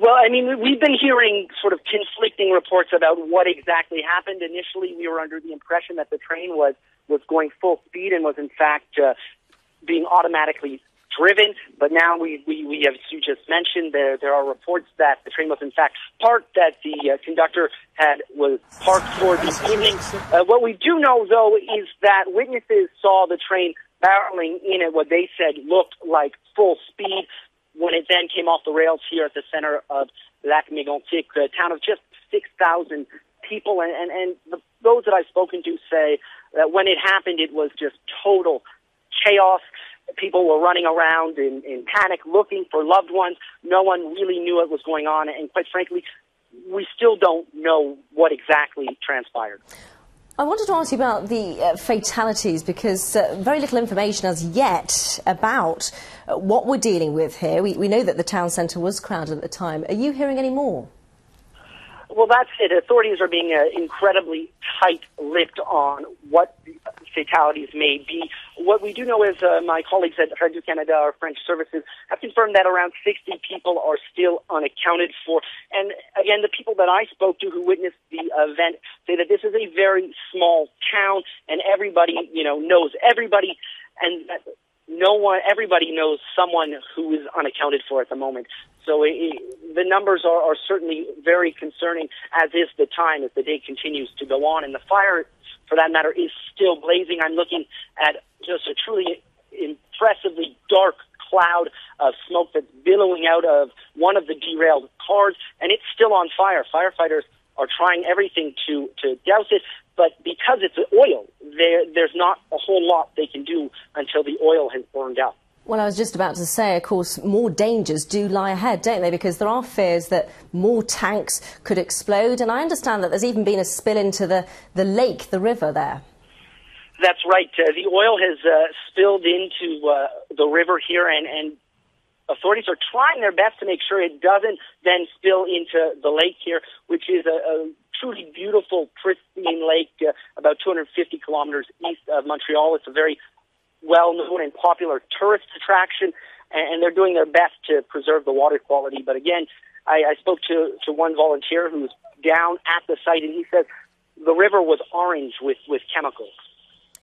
Well, I mean, we've been hearing sort of conflicting reports about what exactly happened. Initially, we were under the impression that the train was going full speed and was, in fact, being automatically driven. But now we have, as you just mentioned, there are reports that the train was, in fact, parked, that the conductor was parked for the evening. What we do know, though, is that witnesses saw the train barreling in at what they said looked like full speed when it then came off the rails here at the center of Lac-Mégantic, a town of just 6,000 people. And those that I've spoken to say that when it happened, it was just total chaos. People were running around in panic, looking for loved ones. No one really knew what was going on. And quite frankly, we still don't know what exactly transpired. I wanted to ask you about the fatalities, because very little information as yet about what we're dealing with here. We know that the town centre was crowded at the time. Are you hearing any more? Well, that's it. Authorities are being incredibly tight-lipped on what the fatalities may be. What we do know is my colleagues at Radio Canada, our French services, have confirmed that around 60 people are still unaccounted for. And again, the people that I spoke to who witnessed the event say that this is a very small town, and everybody, knows everybody, and that everybody knows someone who is unaccounted for at the moment. So the numbers are certainly very concerning, as is the time as the day continues to go on. And the fire, for that matter, is still blazing. I'm looking at just a truly impressively dark cloud of smoke that's billowing out of one of the derailed cars, and it's still on fire. Firefighters are trying everything to douse it, but because it's oil, there's not a whole lot they can do until the oil has burned out. Well, I was just about to say, of course, more dangers do lie ahead, don't they? Because there are fears that more tanks could explode. And I understand that there's even been a spill into the lake, the river there. That's right. The oil has spilled into the river here, and authorities are trying their best to make sure it doesn't then spill into the lake here, which is a truly beautiful, pristine lake about 250 kilometers east of Montreal. It's a very well-known and popular tourist attraction, and they're doing their best to preserve the water quality. But again, I spoke to one volunteer who's down at the site, and he says the river was orange with chemicals.